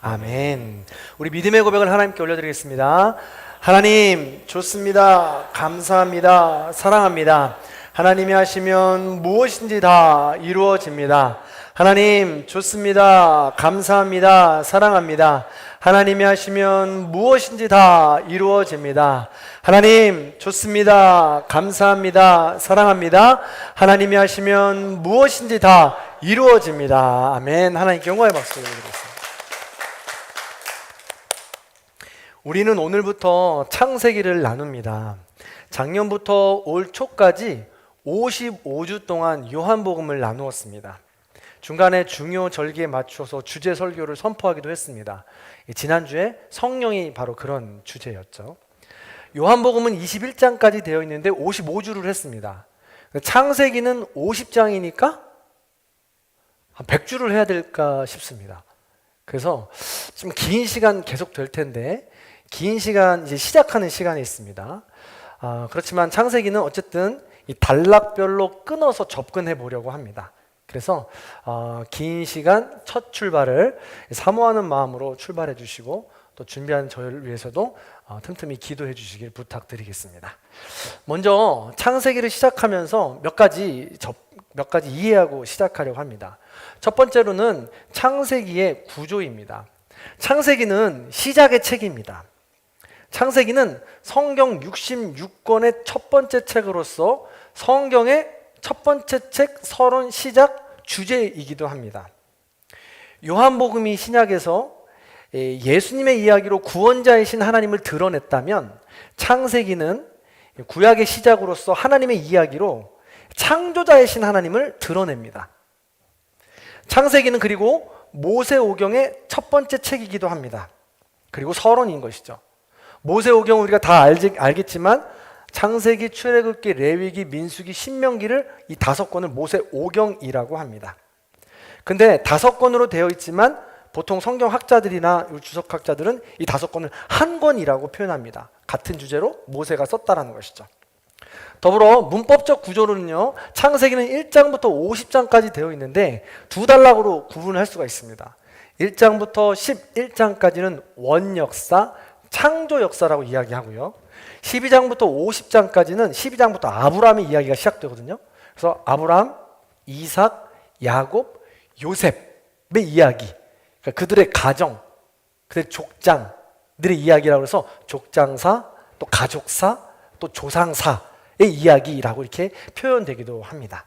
아멘. 우리 믿음의 고백을 하나님께 올려드리겠습니다. 하나님 좋습니다. 감사합니다. 사랑합니다. 하나님이 하시면 무엇인지 다 이루어집니다. 하나님 좋습니다. 감사합니다. 사랑합니다. 하나님이 하시면 무엇인지 다 이루어집니다. 하나님 좋습니다. 감사합니다. 사랑합니다. 하나님이 하시면 무엇인지 다 이루어집니다. 아멘. 하나님께 영광의 박수 올려드리겠습니다. 우리는 오늘부터 창세기를 나눕니다. 작년부터 올 초까지 55주 동안 요한복음을 나누었습니다. 중간에 중요 절기에 맞춰서 주제 설교를 선포하기도 했습니다. 지난주에 성령이 바로 그런 주제였죠. 요한복음은 21장까지 되어 있는데 55주를 했습니다. 창세기는 50장이니까 한 100주를 해야 될까 싶습니다. 그래서 좀 긴 시간 계속 될 텐데 긴 시간 이제 시작하는 시간이 있습니다. 그렇지만 창세기는 어쨌든 이 단락별로 끊어서 접근해 보려고 합니다. 그래서 긴 시간 첫 출발을 사모하는 마음으로 출발해 주시고 또 준비하는 저를 위해서도 틈틈이 기도해 주시길 부탁드리겠습니다. 먼저 창세기를 시작하면서 몇 가지 이해하고 시작하려고 합니다. 첫 번째로는 창세기의 구조입니다. 창세기는 시작의 책입니다. 창세기는 성경 66권의 첫 번째 책으로서 성경의 첫 번째 책 서론 시작 주제이기도 합니다. 요한복음이 신약에서 예수님의 이야기로 구원자이신 하나님을 드러냈다면 창세기는 구약의 시작으로서 하나님의 이야기로 창조자이신 하나님을 드러냅니다. 창세기는 그리고 모세오경의 첫 번째 책이기도 합니다. 그리고 서론인 것이죠. 모세오경은 우리가 다 알겠지만 창세기, 출애굽기, 레위기, 민수기, 신명기를 이 5권을 모세오경이라고 합니다. 근데 5권으로 되어 있지만 보통 성경학자들이나 주석학자들은 이 5권을 한 권이라고 표현합니다. 같은 주제로 모세가 썼다라는 것이죠. 더불어 문법적 구조로는요, 창세기는 1장부터 50장까지 되어 있는데 두 단락으로 구분할 수가 있습니다. 1장부터 11장까지는 원역사, 창조 역사라고 이야기하고요. 12장부터 50장까지는 12장부터 아브라함의 이야기가 시작되거든요. 그래서 아브라함, 이삭, 야곱, 요셉의 이야기, 그러니까 그들의 가정, 그들의 족장들의 이야기라고 해서 족장사, 또 가족사, 또 조상사의 이야기라고 이렇게 표현되기도 합니다.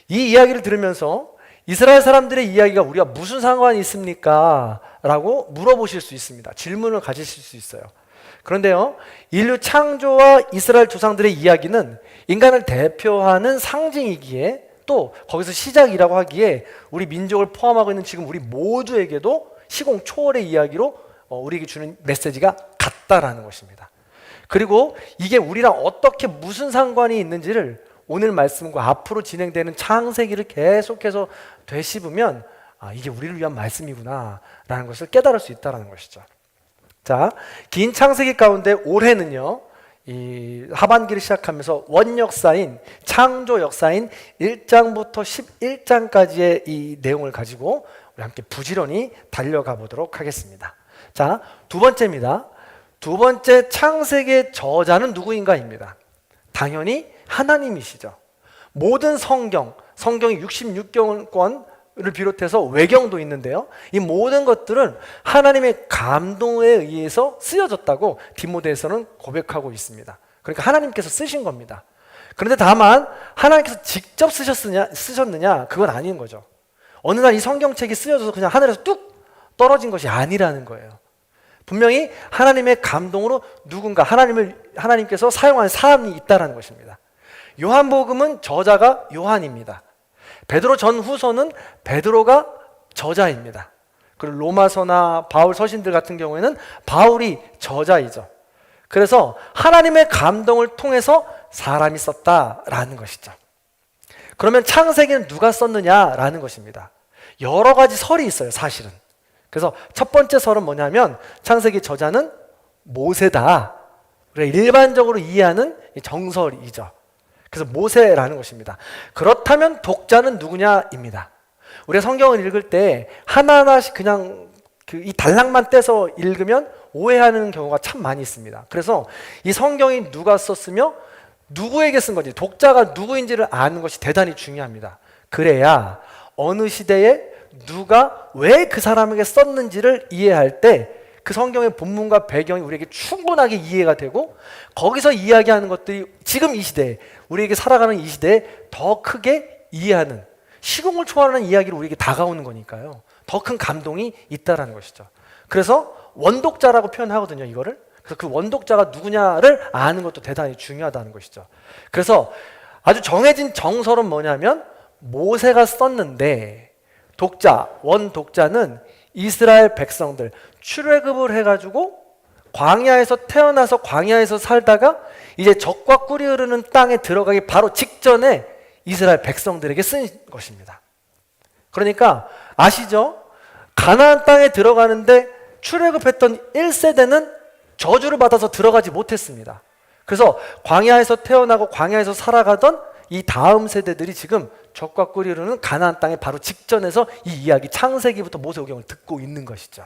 이 이야기를 들으면서 이스라엘 사람들의 이야기가 우리가 무슨 상관이 있습니까? 라고 물어보실 수 있습니다. 질문을 가지실 수 있어요. 그런데요, 인류 창조와 이스라엘 조상들의 이야기는 인간을 대표하는 상징이기에 또 거기서 시작이라고 하기에 우리 민족을 포함하고 있는 지금 우리 모두에게도 시공 초월의 이야기로 우리에게 주는 메시지가 같다라는 것입니다. 그리고 이게 우리랑 어떻게 무슨 상관이 있는지를 오늘 말씀과 앞으로 진행되는 창세기를 계속해서 되씹으면 이게 우리를 위한 말씀이구나 라는 것을 깨달을 수 있다는 것이죠. 자, 긴 창세기 가운데 올해는요, 이 하반기를 시작하면서 원역사인 창조 역사인 1장부터 11장까지의 이 내용을 가지고 우리 함께 부지런히 달려가 보도록 하겠습니다. 자, 두 번째입니다. 두 번째 창세기의 저자는 누구인가입니다. 당연히 하나님이시죠. 모든 성경이 66권을 비롯해서 외경도 있는데요. 이 모든 것들은 하나님의 감동에 의해서 쓰여졌다고 디모데에서는 고백하고 있습니다. 그러니까 하나님께서 쓰신 겁니다. 그런데 다만 하나님께서 직접 쓰셨느냐? 그건 아닌 거죠. 어느 날 이 성경책이 쓰여져서 그냥 하늘에서 뚝 떨어진 것이 아니라는 거예요. 분명히 하나님의 감동으로 누군가 하나님께서 사용한 사람이 있다는 것입니다. 요한복음은 저자가 요한입니다. 베드로 전후서는 베드로가 저자입니다. 그리고 로마서나 바울 서신들 같은 경우에는 바울이 저자이죠. 그래서 하나님의 감동을 통해서 사람이 썼다라는 것이죠. 그러면 창세기는 누가 썼느냐라는 것입니다. 여러 가지 설이 있어요, 사실은. 그래서 첫 번째 설은 뭐냐면 창세기 저자는 모세다. 일반적으로 이해하는 정설이죠. 그래서 모세라는 것입니다. 그렇다면 독자는 누구냐입니다. 우리가 성경을 읽을 때 하나하나씩 그냥 이 단락만 떼서 읽으면 오해하는 경우가 참 많이 있습니다. 그래서 이 성경이 누가 썼으며 누구에게 쓴 건지, 독자가 누구인지를 아는 것이 대단히 중요합니다. 그래야 어느 시대에 누가 왜 그 사람에게 썼는지를 이해할 때 그 성경의 본문과 배경이 우리에게 충분하게 이해가 되고, 거기서 이야기하는 것들이 지금 이 시대에, 우리에게 살아가는 이 시대에 더 크게 이해하는, 시공을 초월하는 이야기로 우리에게 다가오는 거니까요. 더 큰 감동이 있다라는 것이죠. 그래서 원독자라고 표현하거든요, 이거를. 그래서 그 원독자가 누구냐를 아는 것도 대단히 중요하다는 것이죠. 그래서 아주 정해진 정설은 뭐냐면, 모세가 썼는데 독자, 원독자는 이스라엘 백성들, 출애굽을 해가지고 광야에서 태어나서 광야에서 살다가 이제 적과 꿀이 흐르는 땅에 들어가기 바로 직전에 이스라엘 백성들에게 쓴 것입니다. 그러니까 아시죠? 가나안 땅에 들어가는데 출애굽했던 1세대는 저주를 받아서 들어가지 못했습니다. 그래서 광야에서 태어나고 광야에서 살아가던 이 다음 세대들이 지금 적과 꿀이 흐르는 가나안 땅에 바로 직전에서 이 이야기, 창세기부터 모세오경을 듣고 있는 것이죠.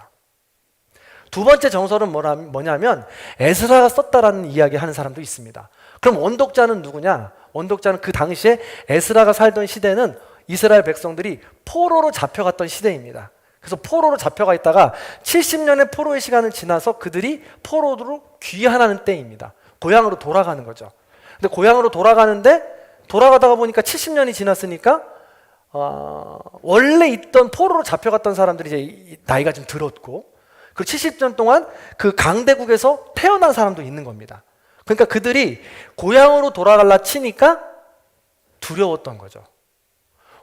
두 번째 정설은 뭐냐면 에스라가 썼다라는 이야기 하는 사람도 있습니다. 그럼 원독자는 누구냐? 원독자는 그 당시에 에스라가 살던 시대는 이스라엘 백성들이 포로로 잡혀갔던 시대입니다. 그래서 포로로 잡혀가 있다가 70년의 포로의 시간을 지나서 그들이 포로로 귀환하는 때입니다. 고향으로 돌아가는 거죠. 근데 고향으로 돌아가다가 보니까 70년이 지났으니까 원래 있던 포로로 잡혀갔던 사람들이 이제 나이가 좀 들었고, 그 70년 동안 그 강대국에서 태어난 사람도 있는 겁니다. 그러니까 그들이 고향으로 돌아갈라 치니까 두려웠던 거죠.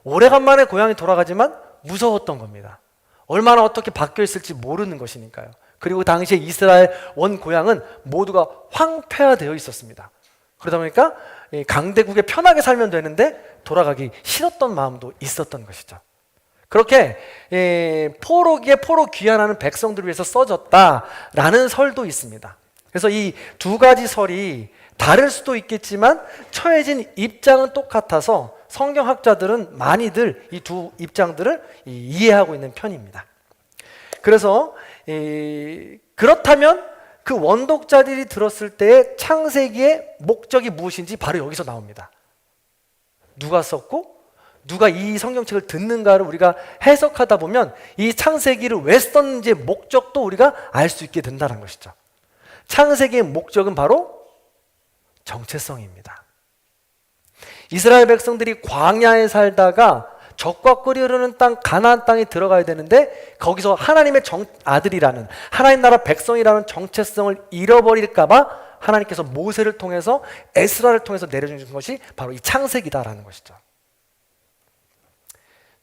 오래간만에 고향에 돌아가지만 무서웠던 겁니다. 얼마나 어떻게 바뀌어 있을지 모르는 것이니까요. 그리고 당시에 이스라엘 원 고향은 모두가 황폐화되어 있었습니다. 그러다 보니까 강대국에 편하게 살면 되는데 돌아가기 싫었던 마음도 있었던 것이죠. 그렇게 포로기에 포로 귀환하는 백성들을 위해서 써졌다라는 설도 있습니다. 그래서 이 두 가지 설이 다를 수도 있겠지만 처해진 입장은 똑같아서 성경학자들은 많이들 이 두 입장들을 이해하고 있는 편입니다. 그래서 그렇다면 그 원독자들이 들었을 때의 창세기의 목적이 무엇인지 바로 여기서 나옵니다. 누가 썼고 누가 이 성경책을 듣는가를 우리가 해석하다 보면 이 창세기를 왜 썼는지의 목적도 우리가 알 수 있게 된다는 것이죠. 창세기의 목적은 바로 정체성입니다. 이스라엘 백성들이 광야에 살다가 적과 꿀이 흐르는 땅 가나안 땅에 들어가야 되는데 거기서 하나님의 아들이라는, 하나님 나라 백성이라는 정체성을 잃어버릴까 봐 하나님께서 모세를 통해서, 에스라를 통해서 내려주신 것이 바로 이 창세기다라는 것이죠.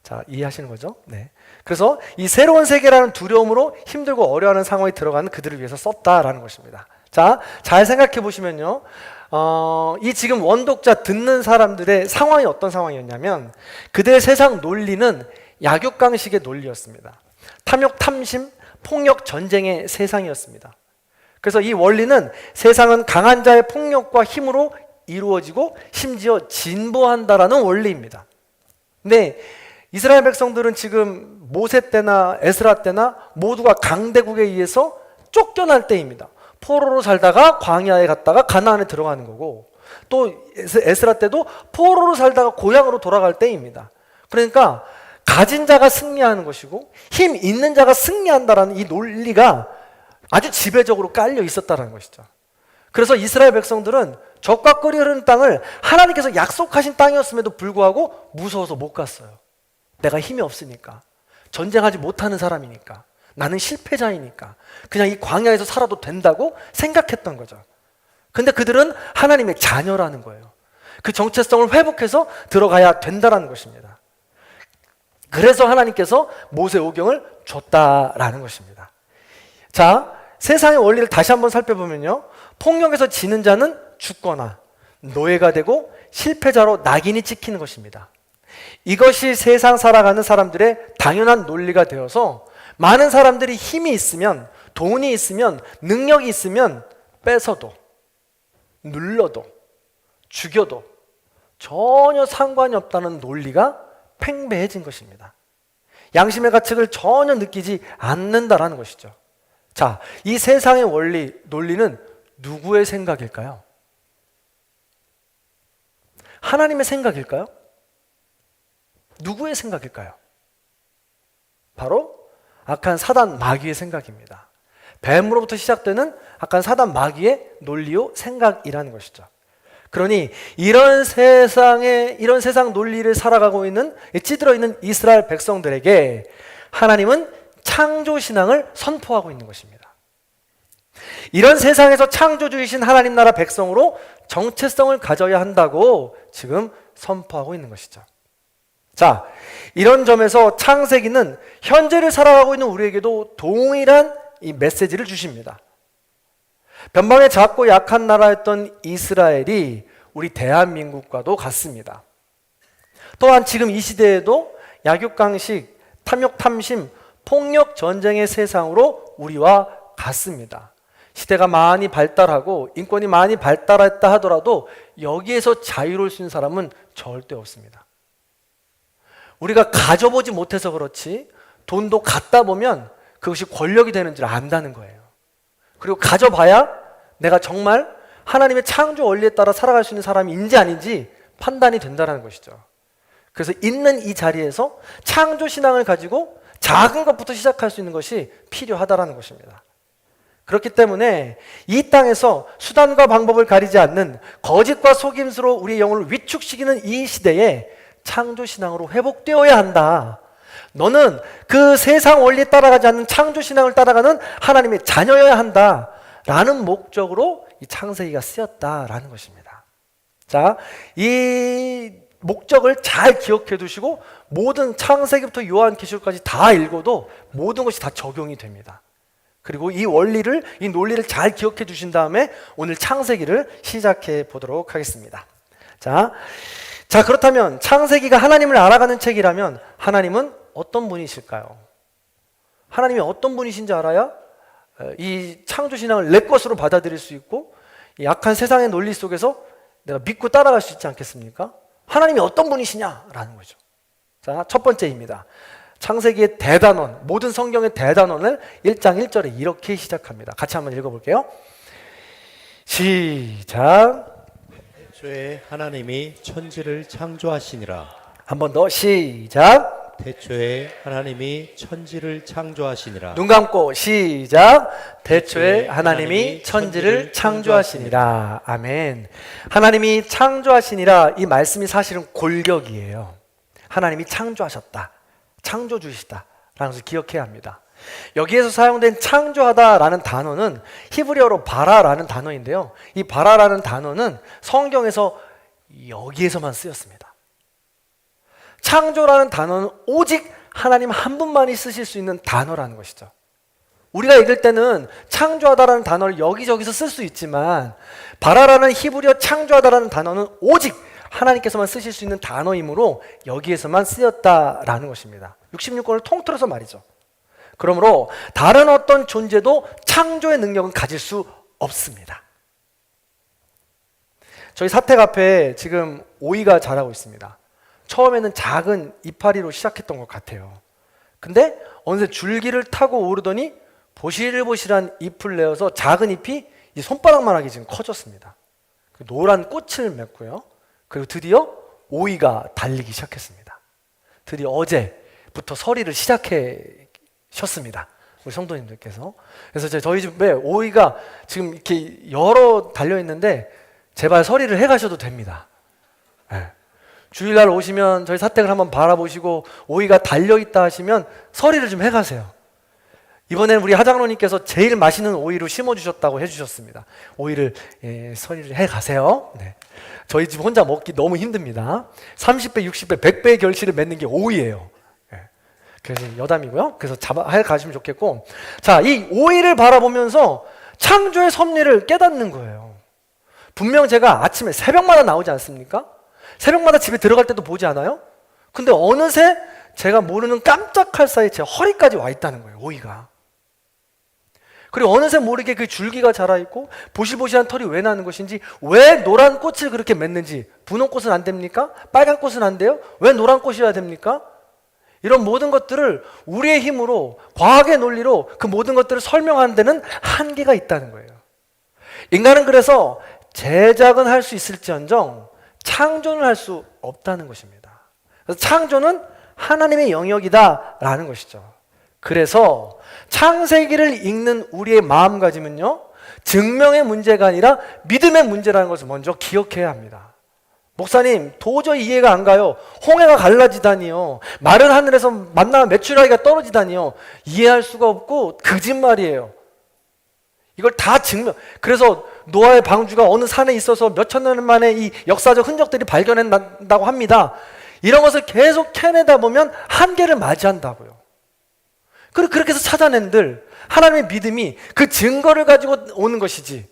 자, 이해하시는 거죠? 네. 그래서 이 새로운 세계라는 두려움으로 힘들고 어려워하는 상황에 들어가는 그들을 위해서 썼다라는 것입니다. 자, 잘 생각해 보시면요. 이 지금 원독자 듣는 사람들의 상황이 어떤 상황이었냐면 그들의 세상 논리는 약육강식의 논리였습니다. 탐욕, 탐심, 폭력, 전쟁의 세상이었습니다. 그래서 이 원리는 세상은 강한 자의 폭력과 힘으로 이루어지고 심지어 진보한다라는 원리입니다. 근데 이스라엘 백성들은 지금 모세 때나 에스라 때나 모두가 강대국에 의해서 쫓겨날 때입니다. 포로로 살다가 광야에 갔다가 가나안에 들어가는 거고, 또 에스라 때도 포로로 살다가 고향으로 돌아갈 때입니다. 그러니까 가진 자가 승리하는 것이고 힘 있는 자가 승리한다라는 이 논리가 아주 지배적으로 깔려 있었다는 것이죠. 그래서 이스라엘 백성들은 적과 꿀이 흐르는 땅을 하나님께서 약속하신 땅이었음에도 불구하고 무서워서 못 갔어요. 내가 힘이 없으니까, 전쟁하지 못하는 사람이니까, 나는 실패자이니까 그냥 이 광야에서 살아도 된다고 생각했던 거죠. 근데 그들은 하나님의 자녀라는 거예요. 그 정체성을 회복해서 들어가야 된다는 것입니다. 그래서 하나님께서 모세오경을 줬다라는 것입니다. 자, 세상의 원리를 다시 한번 살펴보면요, 폭력에서 지는 자는 죽거나 노예가 되고 실패자로 낙인이 찍히는 것입니다. 이것이 세상 살아가는 사람들의 당연한 논리가 되어서 많은 사람들이 힘이 있으면, 돈이 있으면, 능력이 있으면 뺏어도, 눌러도, 죽여도 전혀 상관이 없다는 논리가 팽배해진 것입니다. 양심의 가책을 전혀 느끼지 않는다라는 것이죠. 자, 이 세상의 원리, 논리는 누구의 생각일까요? 하나님의 생각일까요? 누구의 생각일까요? 바로 악한 사단 마귀의 생각입니다. 뱀으로부터 시작되는 악한 사단 마귀의 논리요 생각이라는 것이죠. 그러니 이런 세상 논리를 살아가고 있는, 찌들어 있는 이스라엘 백성들에게 하나님은 창조 신앙을 선포하고 있는 것입니다. 이런 세상에서 창조주이신 하나님 나라 백성으로 정체성을 가져야 한다고 지금 선포하고 있는 것이죠. 자, 이런 점에서 창세기는 현재를 살아가고 있는 우리에게도 동일한 이 메시지를 주십니다. 변방의 작고 약한 나라였던 이스라엘이 우리 대한민국과도 같습니다. 또한 지금 이 시대에도 약육강식, 탐욕, 탐심, 폭력, 전쟁의 세상으로 우리와 같습니다. 시대가 많이 발달하고 인권이 많이 발달했다 하더라도 여기에서 자유로울 수 있는 사람은 절대 없습니다. 우리가 가져보지 못해서 그렇지 돈도 갖다 보면 그것이 권력이 되는 줄 안다는 거예요. 그리고 가져봐야 내가 정말 하나님의 창조 원리에 따라 살아갈 수 있는 사람인지 아닌지 판단이 된다는 것이죠. 그래서 있는 이 자리에서 창조 신앙을 가지고 작은 것부터 시작할 수 있는 것이 필요하다는 것입니다. 그렇기 때문에 이 땅에서 수단과 방법을 가리지 않는 거짓과 속임수로 우리의 영혼을 위축시키는 이 시대에 창조 신앙으로 회복되어야 한다. 너는 그 세상 원리에 따라가지 않는 창조 신앙을 따라가는 하나님의 자녀여야 한다. 라는 목적으로 이 창세기가 쓰였다라는 것입니다. 자, 이 목적을 잘 기억해 두시고 모든 창세기부터 요한계시록까지 다 읽어도 모든 것이 다 적용이 됩니다. 그리고 이 원리를, 이 논리를 잘 기억해 주신 다음에 오늘 창세기를 시작해 보도록 하겠습니다. 자, 그렇다면 창세기가 하나님을 알아가는 책이라면 하나님은 어떤 분이실까요? 하나님이 어떤 분이신지 알아야 이 창조신앙을 내 것으로 받아들일 수 있고 이 약한 세상의 논리 속에서 내가 믿고 따라갈 수 있지 않겠습니까? 하나님이 어떤 분이시냐라는 거죠. 자, 첫 번째입니다. 창세기의 대단원, 모든 성경의 대단원을 1장 1절에 이렇게 시작합니다. 같이 한번 읽어볼게요. 시작. 태초에 하나님이 천지를 창조하시니라. 한 번 더 시작. 태초에 하나님이 천지를 창조하시니라. 눈 감고 시작. 태초에 하나님이 천지를 창조하시니라. 아멘. 하나님이 창조하시니라, 이 말씀이 사실은 골격이에요. 하나님이 창조하셨다, 창조주시다 라는 것을 기억해야 합니다. 여기에서 사용된 창조하다라는 단어는 히브리어로 바라라는 단어인데요, 이 바라라는 단어는 성경에서 여기에서만 쓰였습니다. 창조라는 단어는 오직 하나님 한 분만이 쓰실 수 있는 단어라는 것이죠. 우리가 읽을 때는 창조하다라는 단어를 여기저기서 쓸 수 있지만 바라라는 히브리어 창조하다라는 단어는 오직 하나님께서만 쓰실 수 있는 단어이므로 여기에서만 쓰였다라는 것입니다. 66권을 통틀어서 말이죠. 그러므로 다른 어떤 존재도 창조의 능력은 가질 수 없습니다. 저희 사택 앞에 지금 오이가 자라고 있습니다. 처음에는 작은 이파리로 시작했던 것 같아요. 근데 어느새 줄기를 타고 오르더니 보실보실한 잎을 내어서 작은 잎이 이 손바닥만하게 지금 커졌습니다. 노란 꽃을 맺고요. 그리고 드디어 오이가 달리기 시작했습니다. 드디어 어제부터 서리를 시작하셨습니다. 우리 성도님들께서. 그래서 저희 집에 오이가 지금 이렇게 여러 달려있는데 제발 서리를 해가셔도 됩니다. 네. 주일날 오시면 저희 사택을 한번 바라보시고 오이가 달려있다 하시면 서리를 좀 해가세요. 이번에는 우리 하장로님께서 제일 맛있는 오이로 심어주셨다고 해주셨습니다. 오이를 서리를 해가세요. 네. 저희 집 혼자 먹기 너무 힘듭니다. 30배, 60배, 100배의 결실을 맺는 게 오이예요. 네. 그래서 여담이고요. 그래서 해 가시면 좋겠고, 자, 이 오이를 바라보면서 창조의 섭리를 깨닫는 거예요. 분명 제가 아침에 새벽마다 나오지 않습니까? 새벽마다 집에 들어갈 때도 보지 않아요? 근데 어느새 제가 모르는 깜짝할 사이에 제 허리까지 와 있다는 거예요, 오이가. 그리고 어느새 모르게 그 줄기가 자라있고 보실보실한 털이 왜 나는 것인지, 왜 노란 꽃을 그렇게 맺는지, 분홍 꽃은 안 됩니까? 빨간 꽃은 안 돼요? 왜 노란 꽃이어야 됩니까? 이런 모든 것들을 우리의 힘으로, 과학의 논리로 그 모든 것들을 설명하는 데는 한계가 있다는 거예요. 인간은 그래서 제작은 할 수 있을지언정 창조는 할 수 없다는 것입니다. 그래서 창조는 하나님의 영역이다라는 것이죠. 그래서 창세기를 읽는 우리의 마음가짐은요, 증명의 문제가 아니라 믿음의 문제라는 것을 먼저 기억해야 합니다. 목사님, 도저히 이해가 안 가요. 홍해가 갈라지다니요. 마른 하늘에서 만나면 메추라기가 떨어지다니요. 이해할 수가 없고 거짓말이에요. 이걸 다 그래서 노아의 방주가 어느 산에 있어서 몇천 년 만에 이 역사적 흔적들이 발견된다고 합니다. 이런 것을 계속 캐내다 보면 한계를 맞이한다고요. 그리고 그렇게 해서 찾아낸들 하나님의 믿음이 그 증거를 가지고 오는 것이지,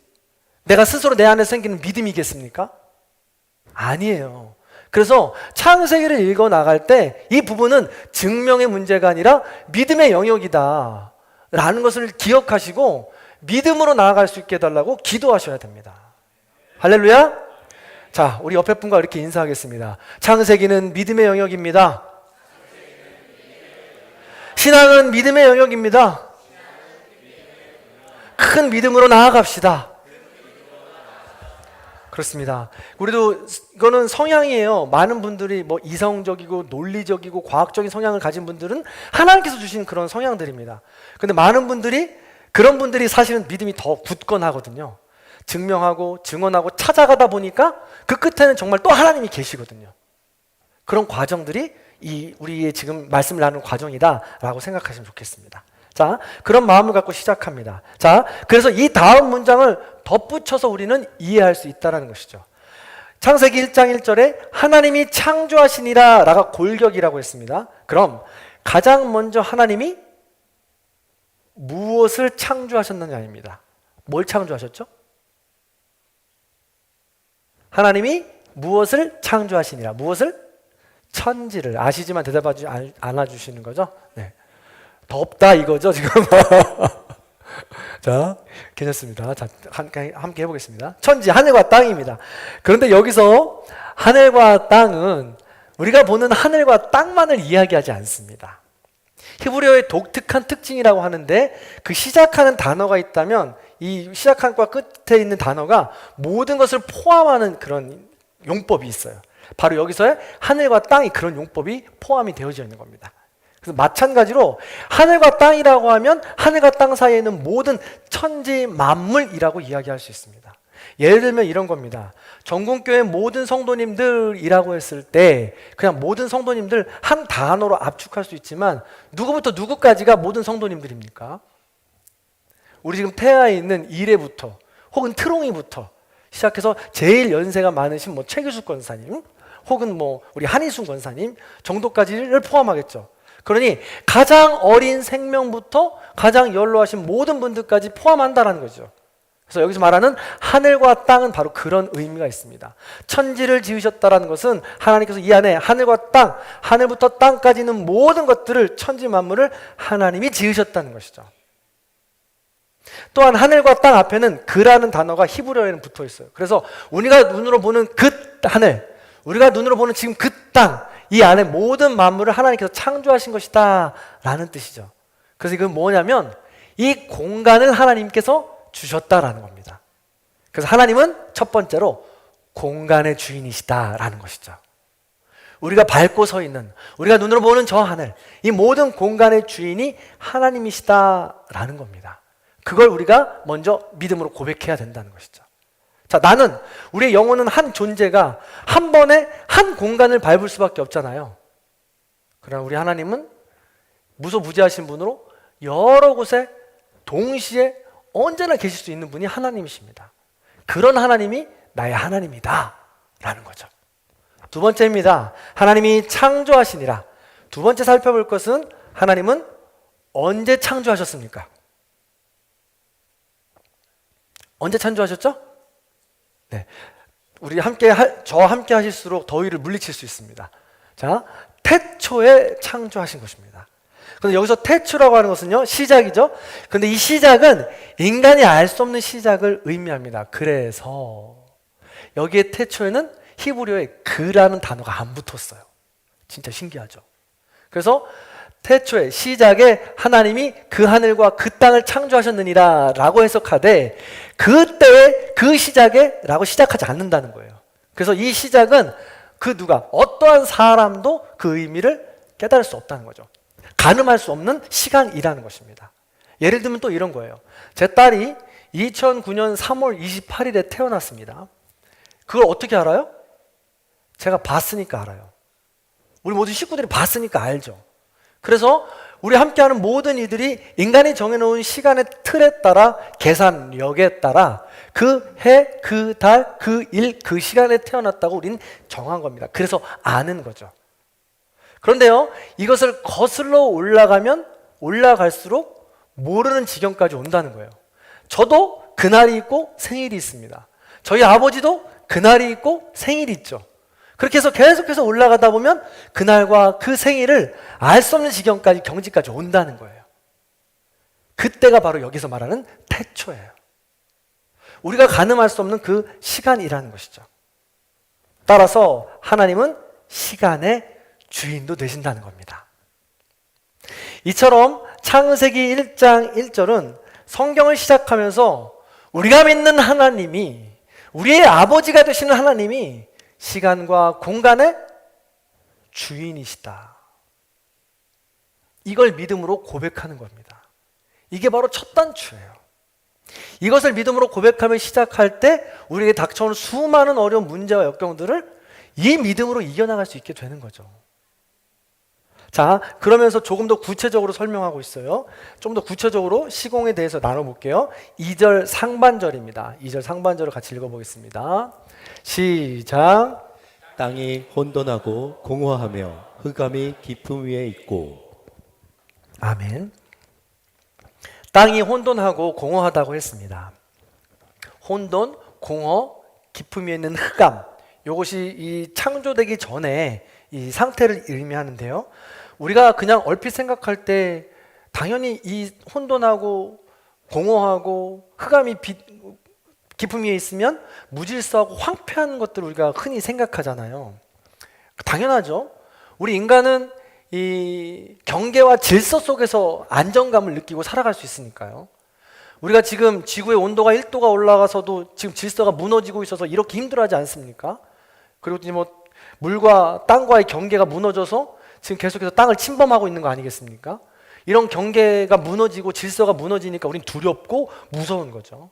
내가 스스로 내 안에 생기는 믿음이겠습니까? 아니에요. 그래서 창세기를 읽어 나갈 때 이 부분은 증명의 문제가 아니라 믿음의 영역이다 라는 것을 기억하시고 믿음으로 나아갈 수 있게 해달라고 기도하셔야 됩니다. 할렐루야. 자, 우리 옆에 분과 이렇게 인사하겠습니다. 창세기는 믿음의 영역입니다. 신앙은 믿음의 영역입니다. 큰 믿음으로 나아갑시다. 그렇습니다. 우리도 이거는 성향이에요. 많은 분들이 뭐 이성적이고 논리적이고 과학적인 성향을 가진 분들은 하나님께서 주신 그런 성향들입니다. 근데 많은 분들이, 그런 분들이 사실은 믿음이 더 굳건하거든요. 증명하고 증언하고 찾아가다 보니까 그 끝에는 정말 또 하나님이 계시거든요. 그런 과정들이 이 우리의 지금 말씀을 나누는 과정이다라고 생각하시면 좋겠습니다. 자, 그런 마음을 갖고 시작합니다. 자, 그래서 이 다음 문장을 덧붙여서 우리는 이해할 수 있다는 것이죠. 창세기 1장 1절에 하나님이 창조하시니라 라가 골격이라고 했습니다. 그럼 가장 먼저 하나님이 무엇을 창조하셨느냐입니다. 뭘 창조하셨죠? 하나님이 무엇을 창조하시니라. 무엇을? 천지를. 아시지만 대답하지 않아주시는 거죠? 네. 덥다 이거죠 지금. 자, 괜찮습니다. 자, 함께 해보겠습니다. 천지, 하늘과 땅입니다. 그런데 여기서 하늘과 땅은 우리가 보는 하늘과 땅만을 이야기하지 않습니다. 히브리어의 독특한 특징이라고 하는데, 그 시작하는 단어가 있다면 이 시작한과 끝에 있는 단어가 모든 것을 포함하는 그런 용법이 있어요. 바로 여기서의 하늘과 땅이 그런 용법이 포함이 되어져 있는 겁니다. 그래서 마찬가지로 하늘과 땅이라고 하면 하늘과 땅 사이에 있는 모든 천지 만물이라고 이야기할 수 있습니다. 예를 들면 이런 겁니다. 전국교회 모든 성도님들이라고 했을 때 그냥 모든 성도님들 한 단어로 압축할 수 있지만 누구부터 누구까지가 모든 성도님들입니까? 우리 지금 태아에 있는 이래부터 혹은 트롱이부터 시작해서 제일 연세가 많으신 뭐 최규숙 권사님 혹은 뭐 우리 한희순 권사님 정도까지를 포함하겠죠. 그러니 가장 어린 생명부터 가장 연로하신 모든 분들까지 포함한다는 거죠. 그래서 여기서 말하는 하늘과 땅은 바로 그런 의미가 있습니다. 천지를 지으셨다는 것은 하나님께서 이 안에 하늘과 땅, 하늘부터 땅까지는 모든 것들을, 천지 만물을 하나님이 지으셨다는 것이죠. 또한 하늘과 땅 앞에는 그라는 단어가 히브리어에는 붙어 있어요. 그래서 우리가 눈으로 보는 그 하늘, 우리가 눈으로 보는 지금 그 땅, 이 안에 모든 만물을 하나님께서 창조하신 것이다 라는 뜻이죠. 그래서 이건 뭐냐면 이 공간을 하나님께서 주셨다라는 겁니다. 그래서 하나님은 첫 번째로 공간의 주인이시다라는 것이죠. 우리가 밟고 서 있는, 우리가 눈으로 보는 저 하늘, 이 모든 공간의 주인이 하나님이시다라는 겁니다. 그걸 우리가 먼저 믿음으로 고백해야 된다는 것이죠. 자, 나는, 우리의 영혼은 한 존재가 한 번에 한 공간을 밟을 수밖에 없잖아요. 그러나 우리 하나님은 무소부지하신 분으로 여러 곳에 동시에 언제나 계실 수 있는 분이 하나님이십니다. 그런 하나님이 나의 하나님이다 라는 거죠. 두 번째입니다. 하나님이 창조하시니라. 두 번째 살펴볼 것은 하나님은 언제 창조하셨습니까? 언제 창조하셨죠? 네, 우리 저와 함께 하실수록 더위를 물리칠 수 있습니다. 자, 태초에 창조하신 것입니다. 그런데 여기서 태초라고 하는 것은요, 시작이죠. 그런데 이 시작은 인간이 알 수 없는 시작을 의미합니다. 그래서 여기에 태초에는 히브리어에 그라는 단어가 안 붙었어요. 진짜 신기하죠. 그래서 태초에 시작에 하나님이 그 하늘과 그 땅을 창조하셨느니라 라고 해석하되 그때에 그 시작에 라고 시작하지 않는다는 거예요. 그래서 이 시작은 그 누가 어떠한 사람도 그 의미를 깨달을 수 없다는 거죠. 가늠할 수 없는 시간이라는 것입니다. 예를 들면 또 이런 거예요. 제 딸이 2009년 3월 28일에 태어났습니다. 그걸 어떻게 알아요? 제가 봤으니까 알아요. 우리 모든 식구들이 봤으니까 알죠. 그래서 우리 함께하는 모든 이들이 인간이 정해놓은 시간의 틀에 따라 계산력에 따라 그 해, 그 달, 그 일, 그 시간에 태어났다고 우리는 정한 겁니다. 그래서 아는 거죠. 그런데요, 이것을 거슬러 올라가면 올라갈수록 모르는 지경까지 온다는 거예요. 저도 그날이 있고 생일이 있습니다. 저희 아버지도 그날이 있고 생일이 있죠. 그렇게 해서 계속해서 올라가다 보면 그날과 그 생일을 알 수 없는 지경까지 경지까지 온다는 거예요. 그때가 바로 여기서 말하는 태초예요. 우리가 가늠할 수 없는 그 시간이라는 것이죠. 따라서 하나님은 시간의 주인도 되신다는 겁니다. 이처럼 창세기 1장 1절은 성경을 시작하면서 우리가 믿는 하나님이, 우리의 아버지가 되시는 하나님이 시간과 공간의 주인이시다. 이걸 믿음으로 고백하는 겁니다. 이게 바로 첫 단추예요. 이것을 믿음으로 고백하며 시작할 때 우리에게 닥쳐오는 수많은 어려운 문제와 역경들을 이 믿음으로 이겨나갈 수 있게 되는 거죠. 자, 그러면서 조금 더 구체적으로 설명하고 있어요. 좀 더 구체적으로 시공에 대해서 나눠볼게요. 2절 상반절입니다. 2절 상반절을 같이 읽어보겠습니다. 시작. 땅이 혼돈하고 공허하며 흑암이 깊음 위에 있고. 아멘. 땅이 혼돈하고 공허하다고 했습니다. 혼돈, 공허, 깊음 위에 있는 흑암, 이것이 이 창조되기 전에 이 상태를 의미하는데요. 우리가 그냥 얼핏 생각할 때 당연히 이 혼돈하고 공허하고 흑암이 깊음 위에 있으면 무질서하고 황폐한 것들을 우리가 흔히 생각하잖아요. 당연하죠. 우리 인간은 이 경계와 질서 속에서 안정감을 느끼고 살아갈 수 있으니까요. 우리가 지금 지구의 온도가 1도가 올라가서도 지금 질서가 무너지고 있어서 이렇게 힘들어하지 않습니까? 그리고 뭐 물과 땅과의 경계가 무너져서 지금 계속해서 땅을 침범하고 있는 거 아니겠습니까? 이런 경계가 무너지고 질서가 무너지니까 우린 두렵고 무서운 거죠.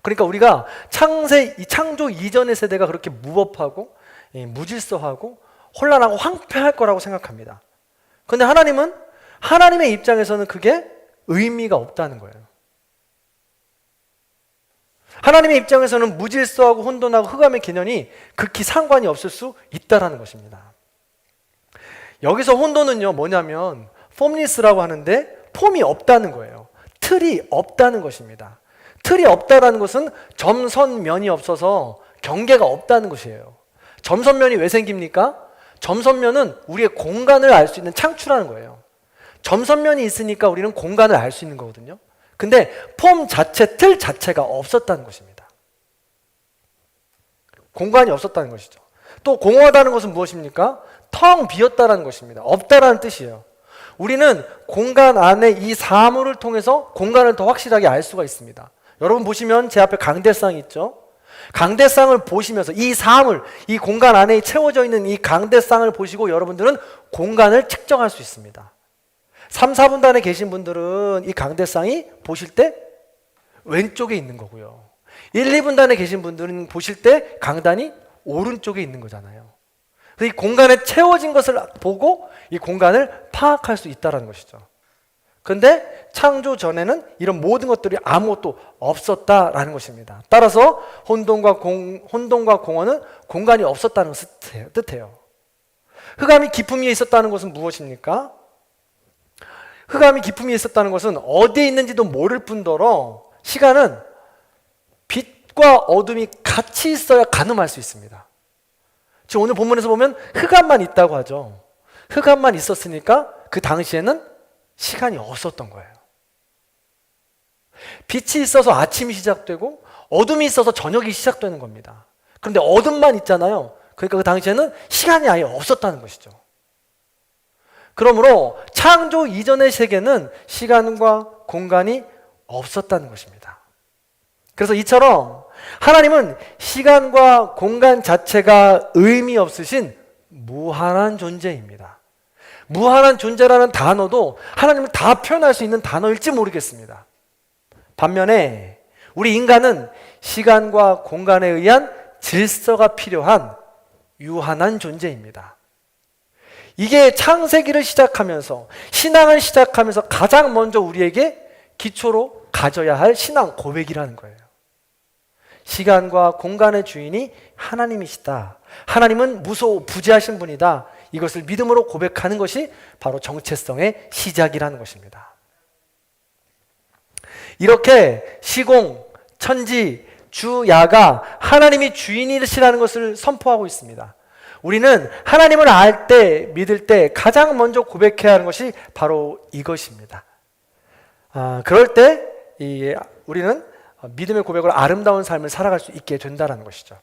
그러니까 우리가 창조 이전의 세대가 그렇게 무법하고 무질서하고 혼란하고 황폐할 거라고 생각합니다. 그런데 하나님은 하나님의 입장에서는 그게 의미가 없다는 거예요. 하나님의 입장에서는 무질서하고 혼돈하고 흑암의 개념이 극히 상관이 없을 수 있다는 것입니다. 여기서 혼돈은요 뭐냐면 폼리스라고 하는데 폼이 없다는 거예요. 틀이 없다는 것입니다. 틀이 없다라는 것은 점선면이 없어서 경계가 없다는 것이에요. 점선면이 왜 생깁니까? 점선면은 우리의 공간을 알 수 있는 창추라는 거예요. 점선면이 있으니까 우리는 공간을 알 수 있는 거거든요. 근데 폼 자체, 틀 자체가 없었다는 것입니다. 공간이 없었다는 것이죠. 또 공허하다는 것은 무엇입니까? 텅 비었다는 것입니다. 없다라는 뜻이에요. 우리는 공간 안에 이 사물을 통해서 공간을 더 확실하게 알 수가 있습니다. 여러분 보시면 제 앞에 강대상이 있죠? 강대상을 보시면서 이 사물, 이 공간 안에 채워져 있는 이 강대상을 보시고 여러분들은 공간을 측정할 수 있습니다. 3, 4분단에 계신 분들은 이 강대상이 보실 때 왼쪽에 있는 거고요. 1, 2분단에 계신 분들은 보실 때 강단이 오른쪽에 있는 거잖아요. 그래서 이 공간에 채워진 것을 보고 이 공간을 파악할 수 있다는 것이죠. 그런데 창조 전에는 이런 모든 것들이 아무것도 없었다라는 것입니다. 따라서 혼돈과 공허는 공간이 없었다는 뜻이에요. 흑암이 깊음 위에 있었다는 것은 무엇입니까? 흑암이 깊음 위에 있었다는 것은 어디에 있는지도 모를 뿐더러 시간은 빛과 어둠이 같이 있어야 가늠할 수 있습니다. 지금 오늘 본문에서 보면 흑암만 있다고 하죠. 흑암만 있었으니까 그 당시에는 시간이 없었던 거예요. 빛이 있어서 아침이 시작되고 어둠이 있어서 저녁이 시작되는 겁니다. 그런데 어둠만 있잖아요. 그러니까 그 당시에는 시간이 아예 없었다는 것이죠. 그러므로 창조 이전의 세계는 시간과 공간이 없었다는 것입니다. 그래서 이처럼 하나님은 시간과 공간 자체가 의미 없으신 무한한 존재입니다. 무한한 존재라는 단어도 하나님을 다 표현할 수 있는 단어일지 모르겠습니다. 반면에 우리 인간은 시간과 공간에 의한 질서가 필요한 유한한 존재입니다. 이게 창세기를 시작하면서 신앙을 시작하면서 가장 먼저 우리에게 기초로 가져야 할 신앙 고백이라는 거예요. 시간과 공간의 주인이 하나님이시다. 하나님은 무소부지하신 분이다. 이것을 믿음으로 고백하는 것이 바로 정체성의 시작이라는 것입니다. 이렇게 시공, 천지, 주야가 하나님이 주인이시라는 것을 선포하고 있습니다. 우리는 하나님을 알 때, 믿을 때 가장 먼저 고백해야 하는 것이 바로 이것입니다. 그럴 때 우리는 믿음의 고백으로 아름다운 삶을 살아갈 수 있게 된다는 것이죠.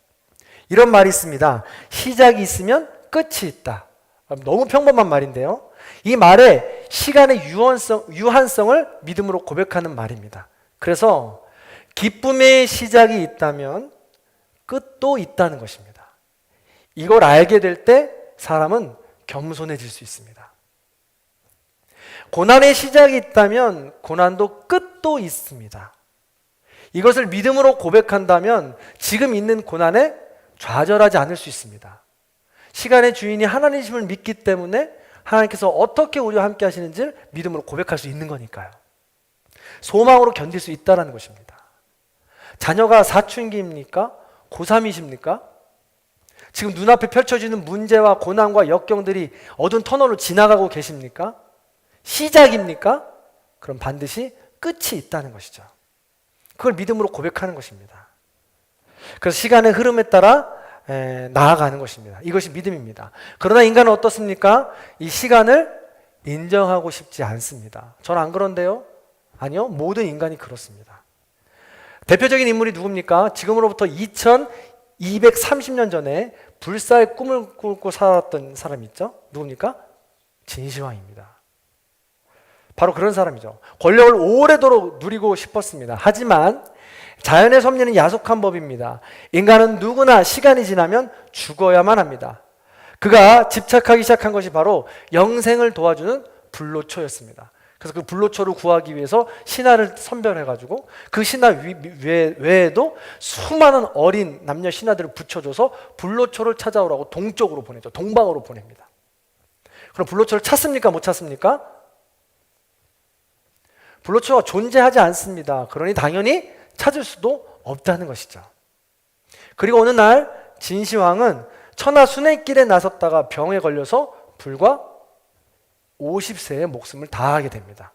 이런 말이 있습니다. 시작이 있으면 끝이 있다. 너무 평범한 말인데요. 이 말에 시간의 유한성을 믿음으로 고백하는 말입니다. 그래서 기쁨의 시작이 있다면 끝도 있다는 것입니다. 이걸 알게 될 때 사람은 겸손해질 수 있습니다. 고난의 시작이 있다면 고난도 끝도 있습니다. 이것을 믿음으로 고백한다면 지금 있는 고난에 좌절하지 않을 수 있습니다. 시간의 주인이 하나님이심을 믿기 때문에 하나님께서 어떻게 우리와 함께 하시는지를 믿음으로 고백할 수 있는 거니까요. 소망으로 견딜 수 있다는 것입니다. 자녀가 사춘기입니까? 고3이십니까? 지금 눈앞에 펼쳐지는 문제와 고난과 역경들이 어두운 터널로 지나가고 계십니까? 시작입니까? 그럼 반드시 끝이 있다는 것이죠. 그걸 믿음으로 고백하는 것입니다. 그래서 시간의 흐름에 따라 나아가는 것입니다. 이것이 믿음입니다. 그러나 인간은 어떻습니까? 이 시간을 인정하고 싶지 않습니다. 저는 안 그런데요? 아니요, 모든 인간이 그렇습니다. 대표적인 인물이 누굽니까? 지금으로부터 2230년 전에 불사의 꿈을 꾸고 살았던 사람 있죠? 누굽니까? 진시황입니다. 바로 그런 사람이죠. 권력을 오래도록 누리고 싶었습니다. 하지만 자연의 섭리는 야속한 법입니다. 인간은 누구나 시간이 지나면 죽어야만 합니다. 그가 집착하기 시작한 것이 바로 영생을 도와주는 불로초였습니다. 그래서 그 불로초를 구하기 위해서 신하를 선별해가지고 그 신하 외에도 수많은 어린 남녀 신하들을 붙여줘서 불로초를 찾아오라고 동쪽으로 보내죠. 동방으로 보냅니다. 그럼 불로초를 찾습니까? 못 찾습니까? 불로초가 존재하지 않습니다. 그러니 당연히 찾을 수도 없다는 것이죠. 그리고 어느 날 진시황은 천하 순회길에 나섰다가 병에 걸려서 불과 50세의 목숨을 다하게 됩니다.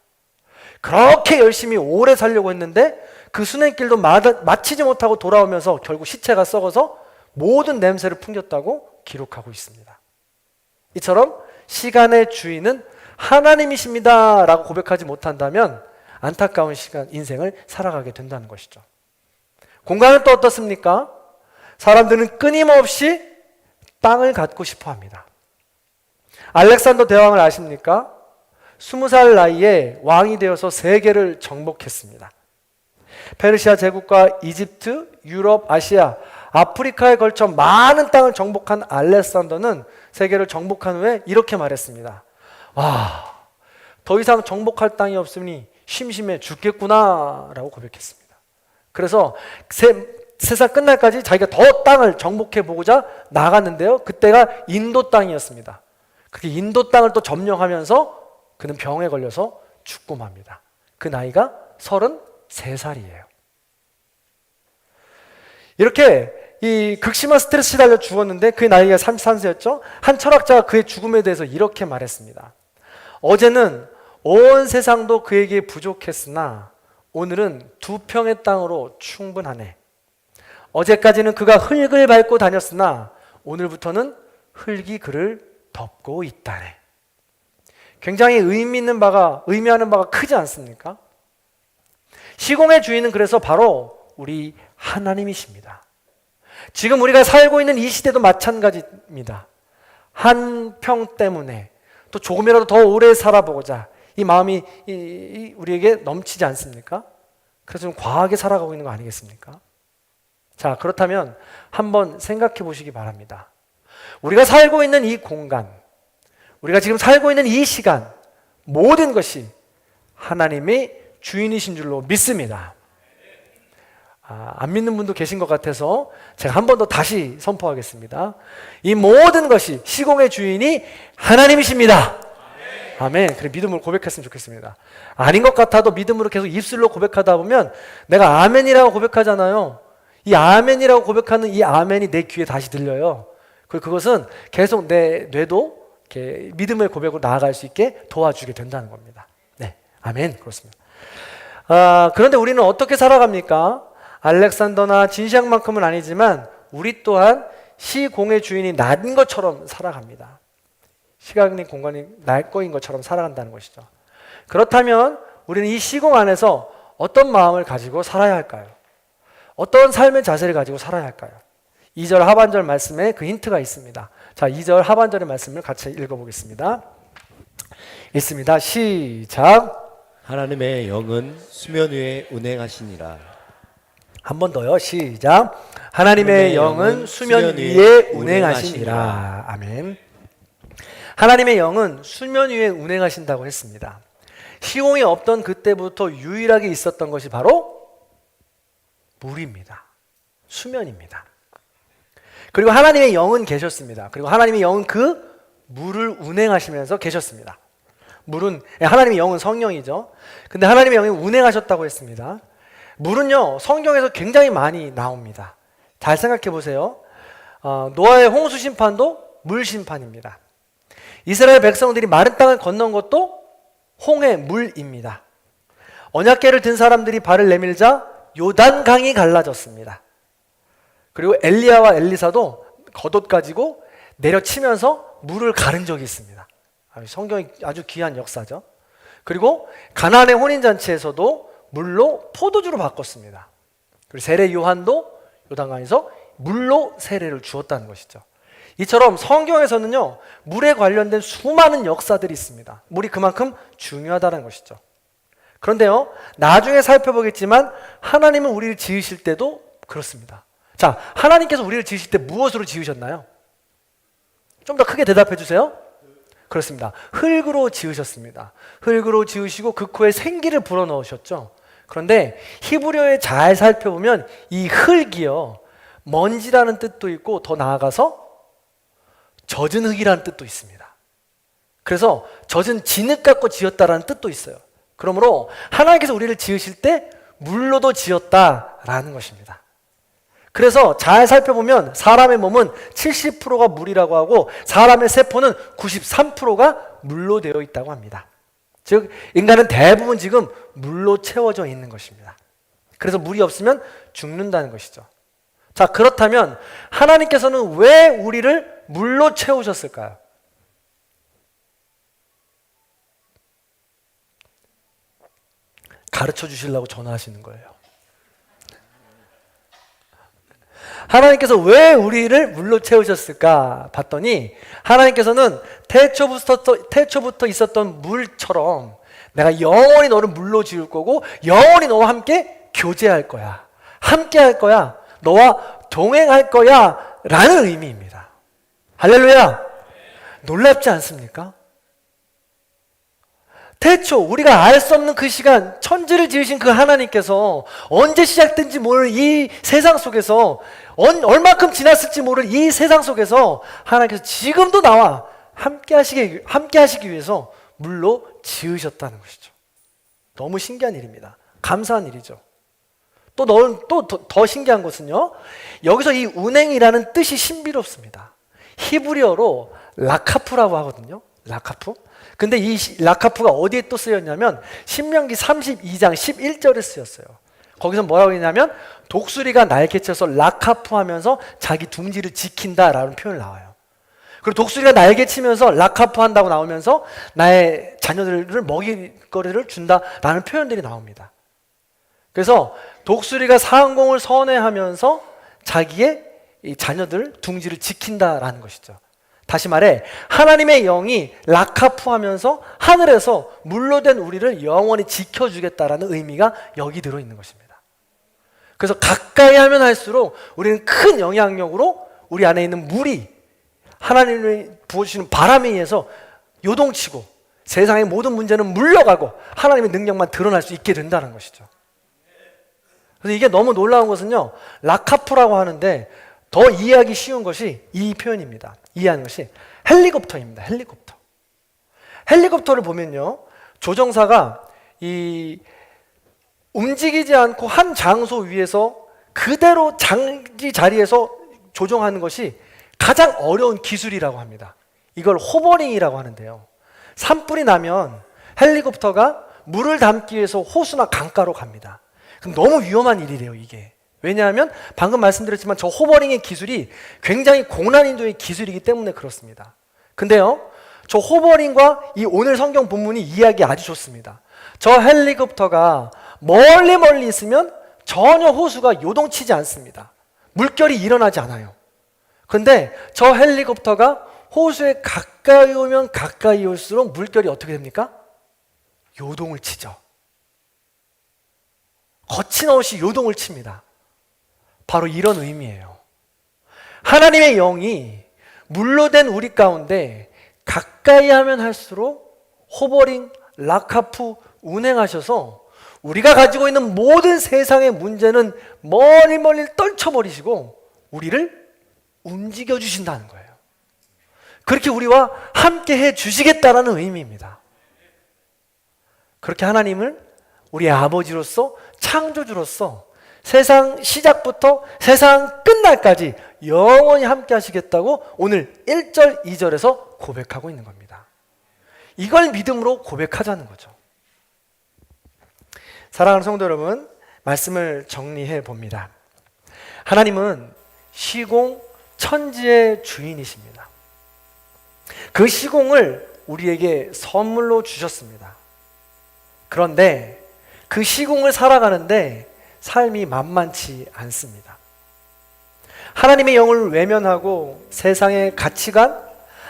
그렇게 열심히 오래 살려고 했는데 그 순회길도 마치지 못하고 돌아오면서 결국 시체가 썩어서 모든 냄새를 풍겼다고 기록하고 있습니다. 이처럼 시간의 주인은 하나님이십니다 라고 고백하지 못한다면 안타까운 인생을 살아가게 된다는 것이죠. 공간은 또 어떻습니까? 사람들은 끊임없이 땅을 갖고 싶어 합니다. 알렉산더 대왕을 아십니까? 20살 나이에 왕이 되어서 세계를 정복했습니다. 페르시아 제국과 이집트, 유럽, 아시아, 아프리카에 걸쳐 많은 땅을 정복한 알렉산더는 세계를 정복한 후에 이렇게 말했습니다. 더 이상 정복할 땅이 없으니 심심해 죽겠구나 라고 고백했습니다. 그래서 세상 끝날까지 자기가 더 땅을 정복해 보고자 나갔는데요. 그때가 인도 땅이었습니다. 그렇게 인도 땅을 또 점령하면서 그는 병에 걸려서 죽고 맙니다. 그 나이가 33살이에요. 이렇게 이 극심한 스트레스 시달려 죽었는데 그 나이가 33세였죠. 한 철학자가 그의 죽음에 대해서 이렇게 말했습니다. 어제는 온 세상도 그에게 부족했으나 오늘은 2평의 땅으로 충분하네. 어제까지는 그가 흙을 밟고 다녔으나 오늘부터는 흙이 그를 덮고 있다네. 굉장히 의미하는 바가 크지 않습니까? 시공의 주인은 그래서 바로 우리 하나님이십니다. 지금 우리가 살고 있는 이 시대도 마찬가지입니다. 한 평 때문에 또 조금이라도 더 오래 살아보고자 이 마음이 우리에게 넘치지 않습니까? 그래서 좀 과하게 살아가고 있는 거 아니겠습니까? 자, 그렇다면 한번 생각해 보시기 바랍니다. 우리가 살고 있는 이 공간, 우리가 지금 살고 있는 이 시간, 모든 것이 하나님이 주인이신 줄로 믿습니다. 안 믿는 분도 계신 것 같아서 제가 한 번 더 다시 선포하겠습니다. 이 모든 것이 시공의 주인이 하나님이십니다. 아멘. 그래, 믿음으로 고백했으면 좋겠습니다. 아닌 것 같아도 믿음으로 계속 입술로 고백하다 보면 내가 아멘이라고 고백하잖아요. 이 아멘이라고 고백하는 이 아멘이 내 귀에 다시 들려요. 그리고 그것은 계속 내 뇌도 이렇게 믿음의 고백으로 나아갈 수 있게 도와주게 된다는 겁니다. 네, 아멘. 그렇습니다. 그런데 우리는 어떻게 살아갑니까? 알렉산더나 진시황만큼은 아니지만 우리 또한 시공의 주인이 난 것처럼 살아갑니다. 시간이 공간이 날 거인 것처럼 살아간다는 것이죠. 그렇다면 우리는 이 시공 안에서 어떤 마음을 가지고 살아야 할까요? 어떤 삶의 자세를 가지고 살아야 할까요? 2절 하반절 말씀에 그 힌트가 있습니다. 자, 2절 하반절의 말씀을 같이 읽어보겠습니다. 읽습니다. 시작. 하나님의 영은 수면 위에 운행하시니라. 한 번 더요. 시작. 하나님의 영은 수면 위에 운행하시니라. 아멘. 하나님의 영은 수면 위에 운행하신다고 했습니다. 시공이 없던 그때부터 유일하게 있었던 것이 바로 물입니다. 수면입니다. 그리고 하나님의 영은 계셨습니다. 그리고 하나님의 영은 그 물을 운행하시면서 계셨습니다. 하나님의 영은 성령이죠. 근데 하나님의 영이 운행하셨다고 했습니다. 물은요, 성경에서 굉장히 많이 나옵니다. 잘 생각해 보세요. 노아의 홍수 심판도 물 심판입니다. 이스라엘 백성들이 마른 땅을 건넌 것도 홍해 물입니다. 언약궤를 든 사람들이 발을 내밀자 요단강이 갈라졌습니다. 그리고 엘리야와 엘리사도 겉옷 가지고 내려치면서 물을 가른 적이 있습니다. 성경이 아주 귀한 역사죠. 그리고 가나안의 혼인잔치에서도 물로 포도주로 바꿨습니다. 그리고 세례 요한도 요단강에서 물로 세례를 주었다는 것이죠. 이처럼 성경에서는요, 물에 관련된 수많은 역사들이 있습니다. 물이 그만큼 중요하다는 것이죠. 그런데요, 나중에 살펴보겠지만 하나님은 우리를 지으실 때도 그렇습니다. 자, 하나님께서 우리를 지으실 때 무엇으로 지으셨나요? 좀 더 크게 대답해 주세요. 그렇습니다. 흙으로 지으셨습니다. 흙으로 지으시고 그 코에 생기를 불어넣으셨죠. 그런데 히브리어에 잘 살펴보면 이 흙이요, 먼지라는 뜻도 있고 더 나아가서 젖은 흙이라는 뜻도 있습니다. 그래서 젖은 진흙 갖고 지었다라는 뜻도 있어요. 그러므로 하나님께서 우리를 지으실 때 물로도 지었다라는 것입니다. 그래서 잘 살펴보면 사람의 몸은 70%가 물이라고 하고 사람의 세포는 93%가 물로 되어 있다고 합니다. 즉 인간은 대부분 지금 물로 채워져 있는 것입니다. 그래서 물이 없으면 죽는다는 것이죠. 자, 그렇다면 하나님께서는 왜 우리를 물로 채우셨을까요? 가르쳐 주시려고 전화하시는 거예요. 하나님께서 왜 우리를 물로 채우셨을까 봤더니 하나님께서는 태초부터 있었던 물처럼 내가 영원히 너를 물로 지을 거고 영원히 너와 함께 교제할 거야. 함께 할 거야. 너와 동행할 거야 라는 의미입니다. 할렐루야. 놀랍지 않습니까? 태초 우리가 알 수 없는 그 시간, 천지를 지으신 그 하나님께서 언제 시작된지 모를 이 세상 속에서 얼마큼 지났을지 모를 이 세상 속에서 하나님께서 지금도 나와 함께 하시기 위해서 물로 지으셨다는 것이죠. 너무 신기한 일입니다. 감사한 일이죠. 또 더 신기한 것은요, 여기서 이 운행이라는 뜻이 신비롭습니다. 히브리어로 라카프라고 하거든요. 라카프. 근데 이 라카프가 어디에 또 쓰였냐면 신명기 32장 11절에 쓰였어요. 거기서 뭐라고 했냐면 독수리가 날개쳐서 라카프 하면서 자기 둥지를 지킨다라는 표현이 나와요. 그리고 독수리가 날개치면서 라카프 한다고 나오면서 나의 자녀들을 먹이거리를 준다라는 표현들이 나옵니다. 그래서 독수리가 상공을 선회하면서 자기의 이 자녀들 둥지를 지킨다라는 것이죠. 다시 말해 하나님의 영이 라카푸하면서 하늘에서 물로 된 우리를 영원히 지켜주겠다라는 의미가 여기 들어있는 것입니다. 그래서 가까이 하면 할수록 우리는 큰 영향력으로 우리 안에 있는 물이 하나님이 부어주시는 바람에 의해서 요동치고 세상의 모든 문제는 물러가고 하나님의 능력만 드러날 수 있게 된다는 것이죠. 그래서 이게 너무 놀라운 것은요, 라카푸라고 하는데 더 이해하기 쉬운 것이 이 표현입니다. 이해하는 것이 헬리콥터입니다. 헬리콥터. 헬리콥터를 보면요, 조종사가 이 움직이지 않고 한 장소 위에서 그대로 장기 자리에서 조종하는 것이 가장 어려운 기술이라고 합니다. 이걸 호버링이라고 하는데요. 산불이 나면 헬리콥터가 물을 담기 위해서 호수나 강가로 갑니다. 그럼 너무 위험한 일이래요, 이게. 왜냐하면 방금 말씀드렸지만 저 호버링의 기술이 굉장히 고난인도의 기술이기 때문에 그렇습니다. 근데요, 저 호버링과 이 오늘 성경 본문이 이야기 아주 좋습니다. 저 헬리콥터가 멀리 있으면 전혀 호수가 요동치지 않습니다. 물결이 일어나지 않아요. 근데 저 헬리콥터가 호수에 가까이 오면 가까이 올수록 물결이 어떻게 됩니까? 요동을 치죠. 거침없이 요동을 칩니다. 바로 이런 의미예요. 하나님의 영이 물로 된 우리 가운데 가까이 하면 할수록 호버링, 라카푸 운행하셔서 우리가 가지고 있는 모든 세상의 문제는 멀리 떨쳐버리시고 우리를 움직여 주신다는 거예요. 그렇게 우리와 함께 해 주시겠다라는 의미입니다. 그렇게 하나님을 우리의 아버지로서, 창조주로서 세상 시작부터 세상 끝날까지 영원히 함께 하시겠다고 오늘 1절, 2절에서 고백하고 있는 겁니다. 이걸 믿음으로 고백하자는 거죠. 사랑하는 성도 여러분, 말씀을 정리해 봅니다. 하나님은 시공 천지의 주인이십니다. 그 시공을 우리에게 선물로 주셨습니다. 그런데 그 시공을 살아가는데 삶이 만만치 않습니다. 하나님의 영을 외면하고 세상의 가치관,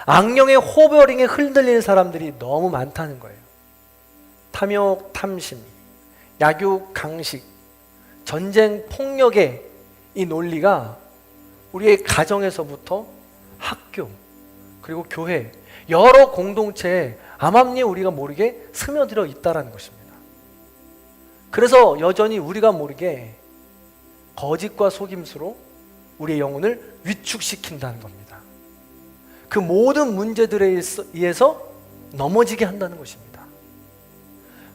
악령의 호버링에 흔들리는 사람들이 너무 많다는 거예요. 탐욕, 탐심, 약육, 강식, 전쟁, 폭력의 이 논리가 우리의 가정에서부터 학교, 그리고 교회, 여러 공동체에 암암리에 우리가 모르게 스며들어 있다는 것입니다. 그래서 여전히 우리가 모르게 거짓과 속임수로 우리의 영혼을 위축시킨다는 겁니다. 그 모든 문제들에 의해서 넘어지게 한다는 것입니다.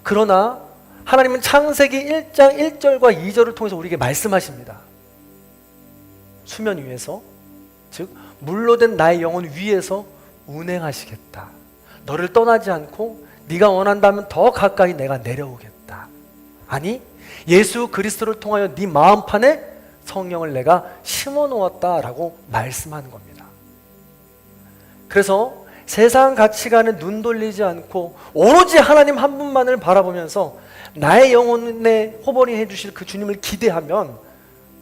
그러나 하나님은 창세기 1장 1절과 2절을 통해서 우리에게 말씀하십니다. 수면 위에서, 즉 물로 된 나의 영혼 위에서 운행하시겠다. 너를 떠나지 않고 네가 원한다면 더 가까이 내가 내려오겠다. 아니, 예수 그리스도를 통하여 네 마음판에 성령을 내가 심어놓았다라고 말씀하는 겁니다. 그래서 세상 가치관에 눈 돌리지 않고 오로지 하나님 한 분만을 바라보면서 나의 영혼에 호버링 해주실 그 주님을 기대하면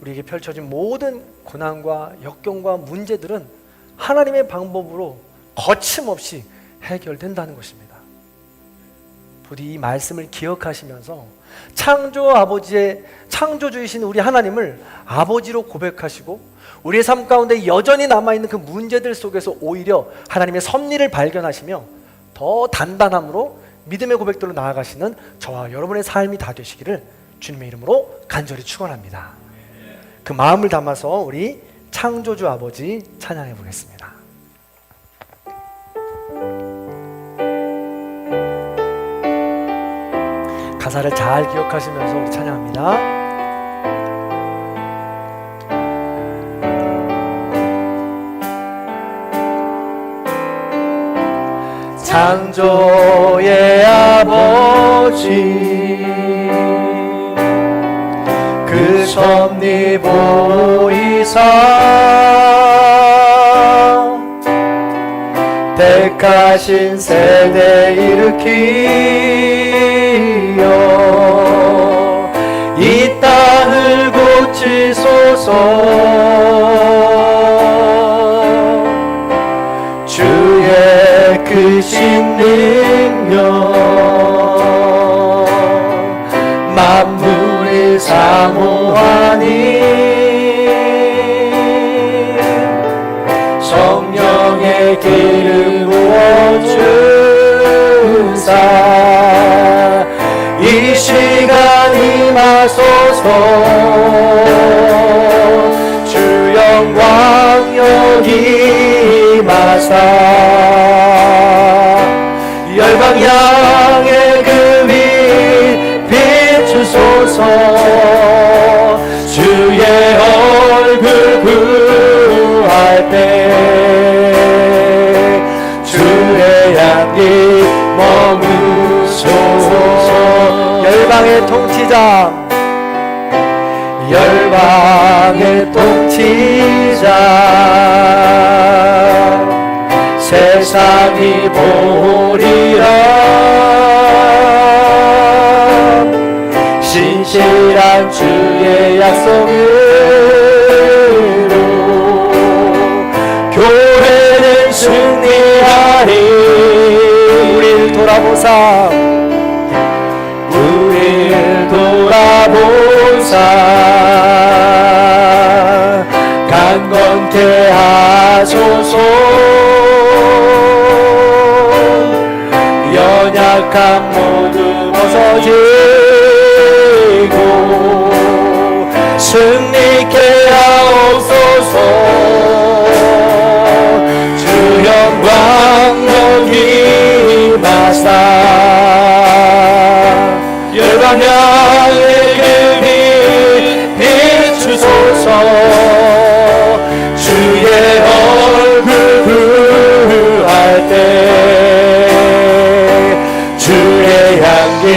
우리에게 펼쳐진 모든 고난과 역경과 문제들은 하나님의 방법으로 거침없이 해결된다는 것입니다. 부디 이 말씀을 기억하시면서 창조 아버지의 창조주이신 우리 하나님을 아버지로 고백하시고 우리의 삶 가운데 여전히 남아있는 그 문제들 속에서 오히려 하나님의 섭리를 발견하시며 더 단단함으로 믿음의 고백들로 나아가시는 저와 여러분의 삶이 다 되시기를 주님의 이름으로 간절히 축원합니다. 그 마음을 담아서 우리 창조주 아버지 찬양해 보겠습니다. 가사를 잘 기억하시면서 우리 찬양합니다. 창조의 아버지 그 섭리 보이사 택하신 세대 일으키어 이 땅을 고치소서. 주 사모하니 성령의 기름 부어주사 이 시간 임하소서 주 영광 여기 임하사 열방 향해 그 빛 비추소서 주의 얼굴 구할 때 주의 향기 머무소서 열방의 통치자 열방의 통치자 세상이 보리라 신실한 주의 약속으로 교회는 승리하리 우릴 돌아보사 우릴 돌아보사 강건케 하소서 연약함 모두 벗어지고 승리케 하옵소서 주 영광 여기 임하사 열방 향해 그 빛 비추소서 주의 얼굴 구할 때 주의 향기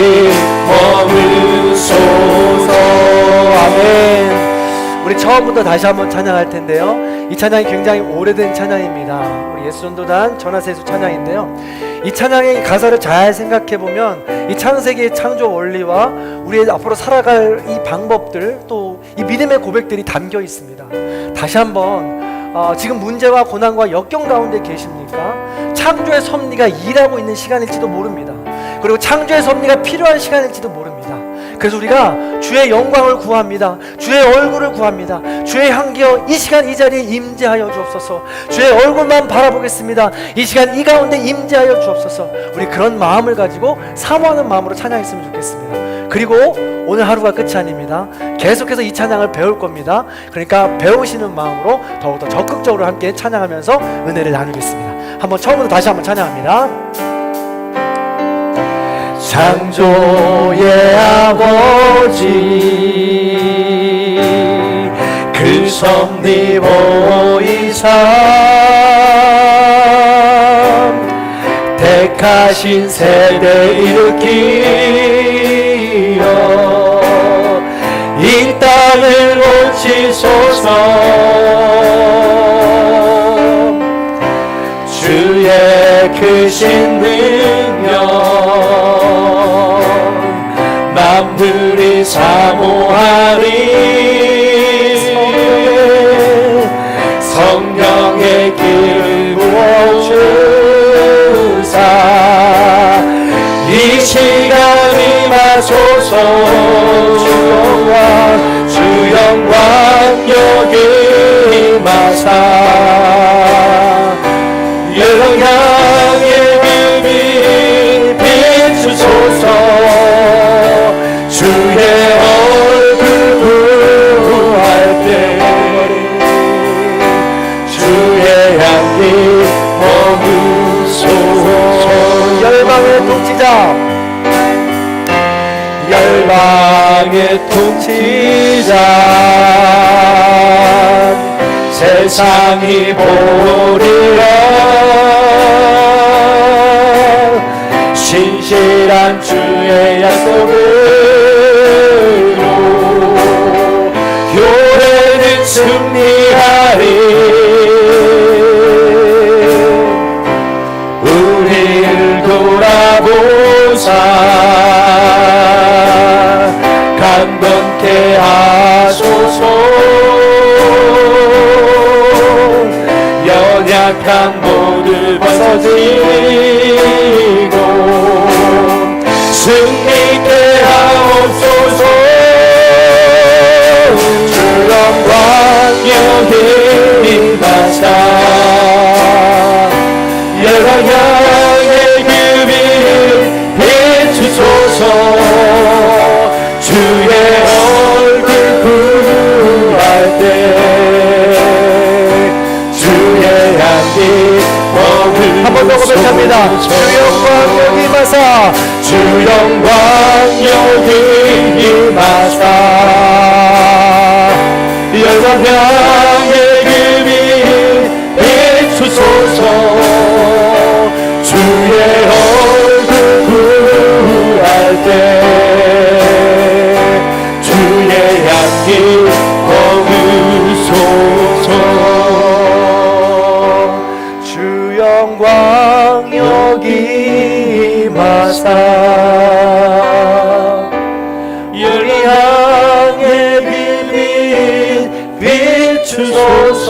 머무소서 아멘. 우리 처음부터 다시 한번 찬양할 텐데요. 이 찬양이 굉장히 오래된 찬양입니다. 우리 예수전도단 전화세수 찬양인데요. 이 찬양의 가사를 잘 생각해 보면 이 창세기의 창조 원리와 우리의 앞으로 살아갈 이 방법들 또 이 믿음의 고백들이 담겨 있습니다. 다시 한번 지금 문제와 고난과 역경 가운데 계십니까? 창조의 섭리가 일하고 있는 시간일지도 모릅니다. 그리고 창조의 섭리가 필요한 시간일지도 모릅니다. 그래서 우리가 주의 영광을 구합니다. 주의 얼굴을 구합니다. 주의 향기여 이 시간 이 자리에 임재하여 주옵소서. 주의 얼굴만 바라보겠습니다. 이 시간 이 가운데 임재하여 주옵소서. 우리 그런 마음을 가지고 사모하는 마음으로 찬양했으면 좋겠습니다. 그리고 오늘 하루가 끝이 아닙니다. 계속해서 이 찬양을 배울 겁니다. 그러니까 배우시는 마음으로 더욱더 적극적으로 함께 찬양하면서 은혜를 나누겠습니다. 한번 처음부터 다시 한번 찬양합니다. 창조의 아버지 그 섭리 보이사 택하신 세대 일으키어 이 땅을 고치소서 주의 크신 능력 남들이 사모하리 성령의 길 부어주사 이 시간 임하소서 주 영광 여기 임하사 열방 향해 그 빛 비추소서 주의 얼굴 구할 때 주의 향기 머무소서 열방의 통치자 열방의 통치자 세상이 보리라 신실한 주의 약속으로 교회는 승리하리 우릴 돌아보사 강건케 하소서 연약한 모두 벗어지고 승리케 하옵소서 머무소서. 주 영광 여기 임하사 우리 향해 빛 비추소서.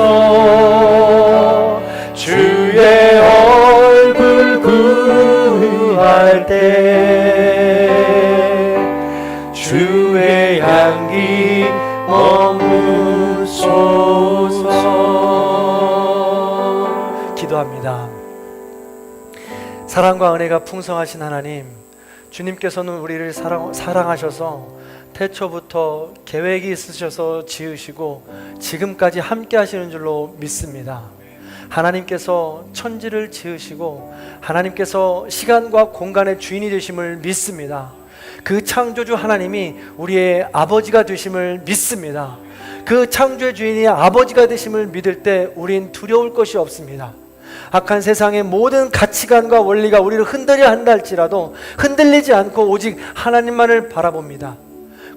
주의 얼굴 구할 때 주의 향기 머무소서. 기도합니다. 사랑과 은혜가 풍성하신 하나님, 주님께서는 우리를 사랑하셔서 태초부터 계획이 있으셔서 지으시고 지금까지 함께 하시는 줄로 믿습니다. 하나님께서 천지를 지으시고 하나님께서 시간과 공간의 주인이 되심을 믿습니다. 그 창조주 하나님이 우리의 아버지가 되심을 믿습니다. 그 창조의 주인이 아버지가 되심을 믿을 때 우린 두려울 것이 없습니다. 악한 세상의 모든 가치관과 원리가 우리를 흔들려 한다 할지라도 흔들리지 않고 오직 하나님만을 바라봅니다.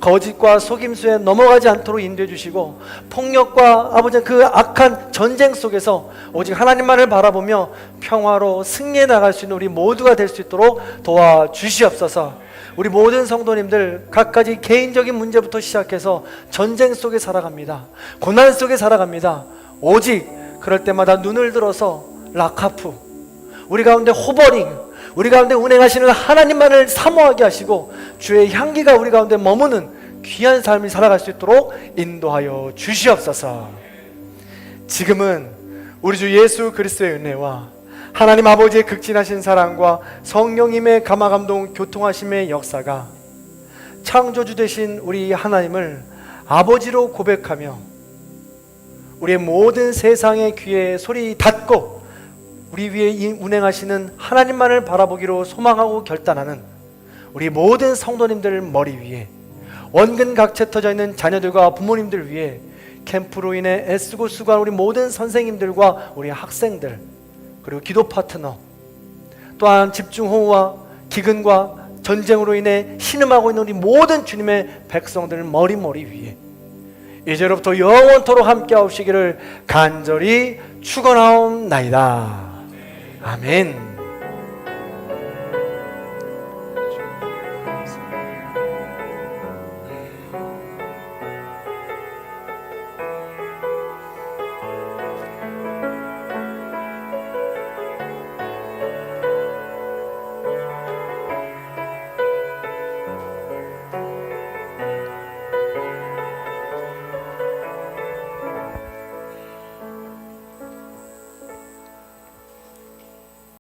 거짓과 속임수에 넘어가지 않도록 인도해 주시고 폭력과 아버지 그 악한 전쟁 속에서 오직 하나님만을 바라보며 평화로 승리해 나갈 수 있는 우리 모두가 될 수 있도록 도와주시옵소서. 우리 모든 성도님들 각가지 개인적인 문제부터 시작해서 전쟁 속에 살아갑니다. 고난 속에 살아갑니다. 오직 그럴 때마다 눈을 들어서 라카프, 우리 가운데 호버링, 우리 가운데 운행하시는 하나님만을 사모하게 하시고 주의 향기가 우리 가운데 머무는 귀한 삶을 살아갈 수 있도록 인도하여 주시옵소서. 지금은 우리 주 예수 그리스도의 은혜와 하나님 아버지의 극진하신 사랑과 성령님의 감화감동 교통하심의 역사가 창조주 되신 우리 하나님을 아버지로 고백하며 우리의 모든 세상의 귀에 소리 닫고 우리 위에 운행하시는 하나님만을 바라보기로 소망하고 결단하는 우리 모든 성도님들 머리 위에, 원근 각체 터져 있는 자녀들과 부모님들 위에 캠프로 인해 애쓰고 수고한 우리 모든 선생님들과 우리 학생들, 그리고 기도 파트너, 또한 집중호우와 기근과 전쟁으로 인해 신음하고 있는 우리 모든 주님의 백성들 머리 위에 이제로부터 영원토록 함께 하시기를 간절히 축원하옵나이다. 아멘.